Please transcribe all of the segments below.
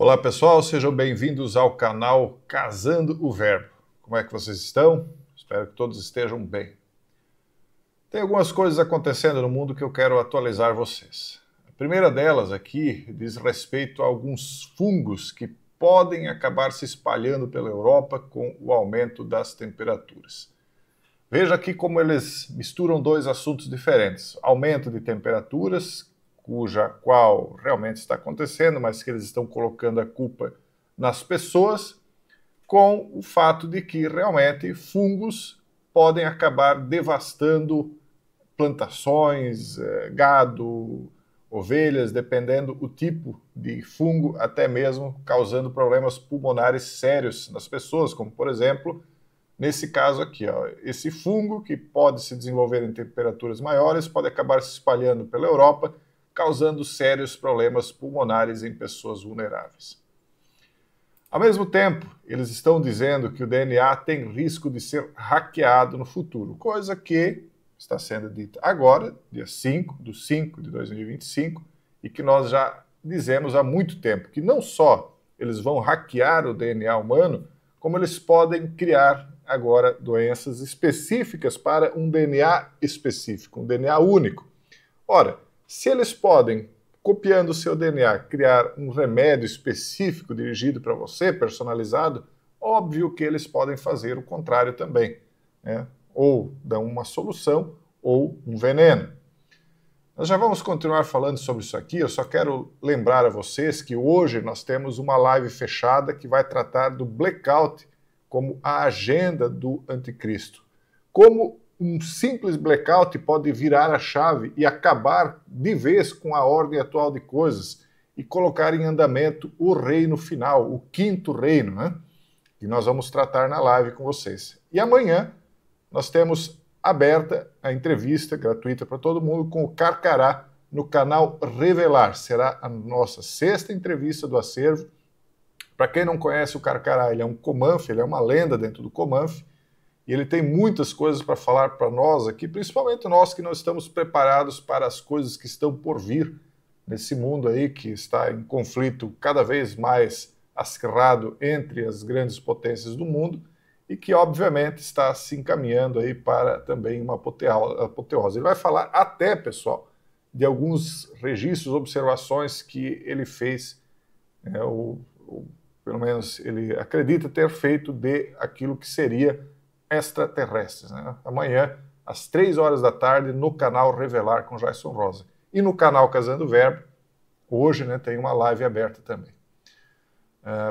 Olá pessoal, sejam bem-vindos ao canal Casando o Verbo. Como é que vocês estão? Espero que todos estejam bem. Tem algumas coisas acontecendo no mundo que eu quero atualizar vocês. A primeira delas aqui diz respeito a alguns fungos que podem acabar se espalhando pela Europa com o aumento das temperaturas. Veja aqui como eles misturam dois assuntos diferentes. Aumento de temperaturas, qual realmente está acontecendo, mas que eles estão colocando a culpa nas pessoas, com o fato de que realmente fungos podem acabar devastando plantações, gado, ovelhas, dependendo do tipo de fungo, até mesmo causando problemas pulmonares sérios nas pessoas, como por exemplo, nesse caso aqui, ó, esse fungo que pode se desenvolver em temperaturas maiores, pode acabar se espalhando pela Europa, causando sérios problemas pulmonares em pessoas vulneráveis. Ao mesmo tempo, eles estão dizendo que o DNA tem risco de ser hackeado no futuro, coisa que está sendo dita agora, dia 5 de 5 de 2025, e que nós já dizemos há muito tempo, que não só eles vão hackear o DNA humano, como eles podem criar agora doenças específicas para um DNA específico, um DNA único. Ora, se eles podem, copiando o seu DNA, criar um remédio específico dirigido para você, personalizado, óbvio que eles podem fazer o contrário também, né? Ou dar uma solução ou um veneno. Nós já vamos continuar falando sobre isso aqui, eu só quero lembrar a vocês que hoje nós temos uma live fechada que vai tratar do blackout como a agenda do anticristo. Como um simples blackout pode virar a chave e acabar de vez com a ordem atual de coisas e colocar em andamento o reino final, o quinto reino, né? Que nós vamos tratar na live com vocês. E amanhã nós temos aberta a entrevista gratuita para todo mundo com o Carcará no canal Revelar. Será a nossa sexta entrevista do acervo. Para quem não conhece o Carcará, ele é um Comanf, ele é uma lenda dentro do Comanf. E ele tem muitas coisas para falar para nós aqui, principalmente nós que não estamos preparados para as coisas que estão por vir nesse mundo aí que está em conflito cada vez mais acirrado entre as grandes potências do mundo e que, obviamente, está se encaminhando aí para também uma apoteose. Ele vai falar até, pessoal, de alguns registros, observações que ele fez, pelo menos ele acredita ter feito de aquilo que seria extraterrestres, né? Amanhã, às 3 horas da tarde, no canal Revelar com Jason Rosa. E no canal Casando o Verbo, hoje, né, tem uma live aberta também.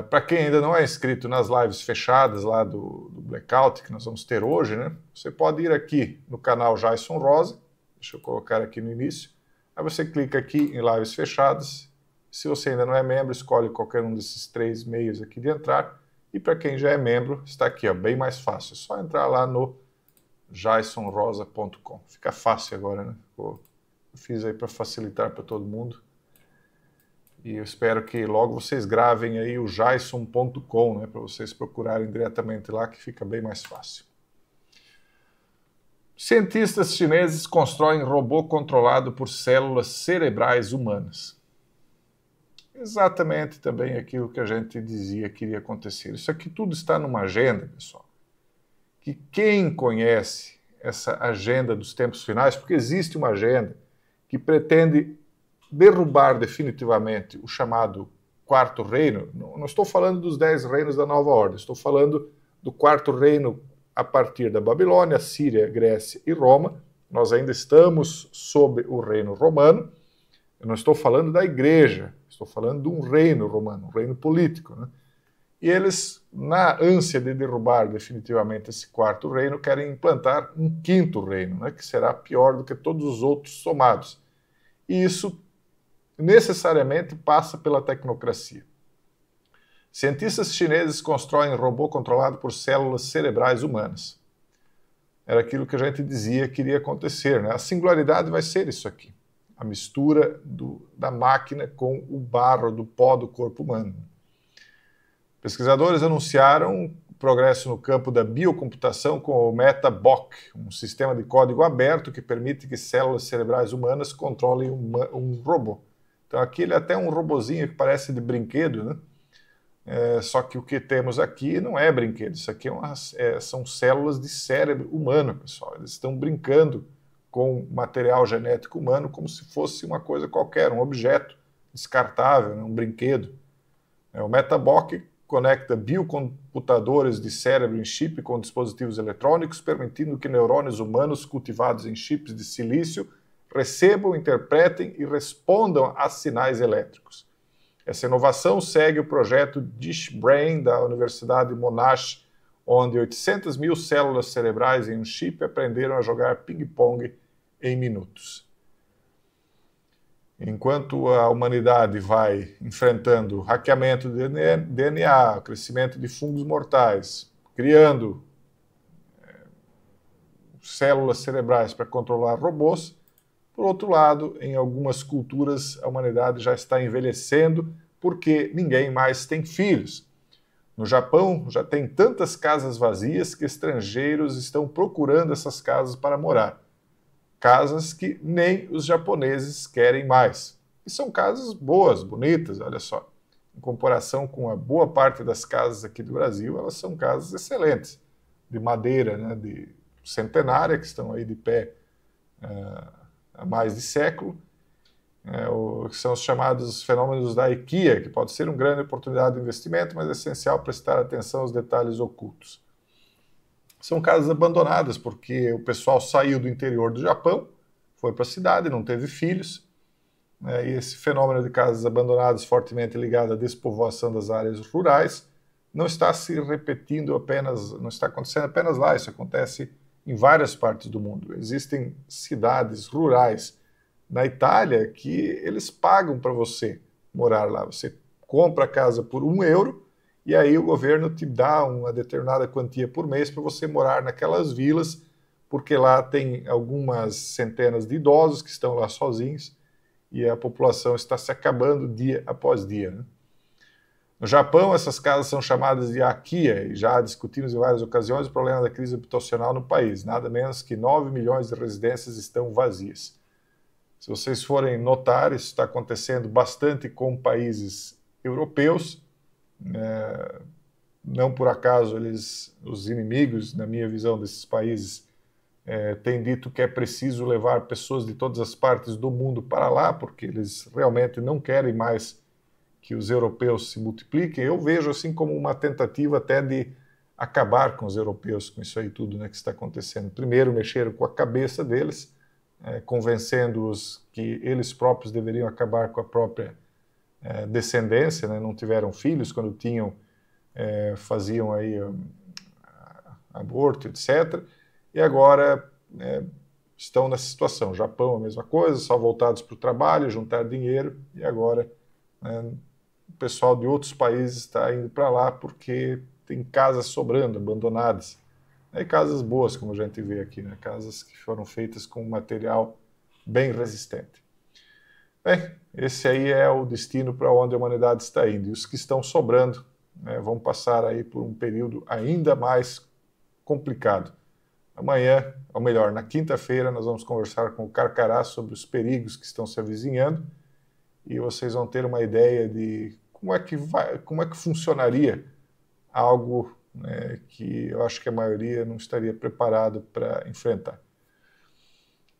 Para quem ainda não é inscrito nas lives fechadas lá do Blackout, que nós vamos ter hoje, né, você pode ir aqui no canal Jason Rosa, deixa eu colocar aqui no início, aí você clica aqui em lives fechadas, se você ainda não é membro, escolhe qualquer um desses 3 meios aqui de entrar. E para quem já é membro, está aqui, ó, bem mais fácil. É só entrar lá no jasonrosa.com. Fica fácil agora, né? Eu fiz aí para facilitar para todo mundo. E eu espero que logo vocês gravem aí o jason.com, né, para vocês procurarem diretamente lá, que fica bem mais fácil. Cientistas chineses constroem robô controlado por células cerebrais humanas. Exatamente também aquilo que a gente dizia que iria acontecer. Isso aqui tudo está numa agenda, pessoal, que quem conhece essa agenda dos tempos finais, porque existe uma agenda que pretende derrubar definitivamente o chamado Quarto Reino, não estou falando dos 10 reinos da Nova Ordem, estou falando do Quarto Reino a partir da Babilônia, Síria, Grécia e Roma. Nós ainda estamos sob o reino romano. Eu não estou falando da igreja, estou falando de um reino romano, um reino político, né? E eles, na ânsia de derrubar definitivamente esse quarto reino, querem implantar um quinto reino, né, que será pior do que todos os outros somados. E isso necessariamente passa pela tecnocracia. Cientistas chineses constroem robô controlado por células cerebrais humanas. Era aquilo que a gente dizia que iria acontecer, né? A singularidade vai ser isso aqui. A mistura da máquina com o barro, do pó do corpo humano. Pesquisadores anunciaram progresso no campo da biocomputação com o MetaBoc, um sistema de código aberto que permite que células cerebrais humanas controlem um robô. Então aqui ele é até um robozinho que parece de brinquedo, né? Só que o que temos aqui não é brinquedo, isso aqui são células de cérebro humano, pessoal. Eles estão brincando com material genético humano como se fosse uma coisa qualquer, um objeto descartável, né, um brinquedo. O MetaBoc conecta biocomputadores de cérebro em chip com dispositivos eletrônicos, permitindo que neurônios humanos cultivados em chips de silício recebam, interpretem e respondam a sinais elétricos. Essa inovação segue o projeto DishBrain da Universidade Monash, onde 800 mil células cerebrais em um chip aprenderam a jogar ping-pong em minutos. Enquanto a humanidade vai enfrentando hackeamento de DNA, crescimento de fungos mortais, criando células cerebrais para controlar robôs, por outro lado, em algumas culturas, a humanidade já está envelhecendo porque ninguém mais tem filhos. No Japão, já tem tantas casas vazias que estrangeiros estão procurando essas casas para morar. Casas que nem os japoneses querem mais. E são casas boas, bonitas, olha só. Em comparação com a boa parte das casas aqui do Brasil, elas são casas excelentes, de madeira, né, de centenária, que estão aí de pé há mais de século, que são os chamados fenômenos da IKEA, que pode ser uma grande oportunidade de investimento, mas é essencial prestar atenção aos detalhes ocultos. São casas abandonadas, porque o pessoal saiu do interior do Japão, foi para a cidade, não teve filhos, e esse fenômeno de casas abandonadas fortemente ligado à despovoação das áreas rurais não está se repetindo apenas, não está acontecendo apenas lá, isso acontece em várias partes do mundo. Existem cidades rurais na Itália que eles pagam para você morar lá. Você compra a casa por €1 e aí o governo te dá uma determinada quantia por mês para você morar naquelas vilas, porque lá tem algumas centenas de idosos que estão lá sozinhos e a população está se acabando dia após dia, né? No Japão, essas casas são chamadas de Akiya e já discutimos em várias ocasiões o problema da crise habitacional no país. Nada menos que 9 milhões de residências estão vazias. Se vocês forem notar, isso está acontecendo bastante com países europeus. Não por acaso os inimigos, na minha visão, desses países têm dito que é preciso levar pessoas de todas as partes do mundo para lá, porque eles realmente não querem mais que os europeus se multipliquem. Eu vejo assim como uma tentativa até de acabar com os europeus, com isso aí tudo, né, que está acontecendo. Primeiro mexeram com a cabeça deles, convencendo-os que eles próprios deveriam acabar com a própria descendência, né, não tiveram filhos quando tinham, faziam aí aborto, etc. E agora estão nessa situação. O Japão, a mesma coisa, só voltados para o trabalho, juntar dinheiro, e agora o pessoal de outros países está indo para lá porque tem casas sobrando, abandonadas. E casas boas, como a gente vê aqui, né? Casas que foram feitas com material bem resistente. Bem, esse aí é o destino para onde a humanidade está indo. E os que estão sobrando, né, vão passar aí por um período ainda mais complicado. Amanhã, ou melhor, na quinta-feira, nós vamos conversar com o Carcará sobre os perigos que estão se avizinhando e vocês vão ter uma ideia de como é que funcionaria algo, né, que eu acho que a maioria não estaria preparado para enfrentar.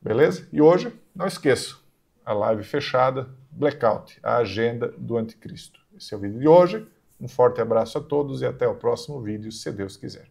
Beleza? E hoje, não esqueça, a live fechada, Blackout, a agenda do anticristo. Esse é o vídeo de hoje. Um forte abraço a todos e até o próximo vídeo, se Deus quiser.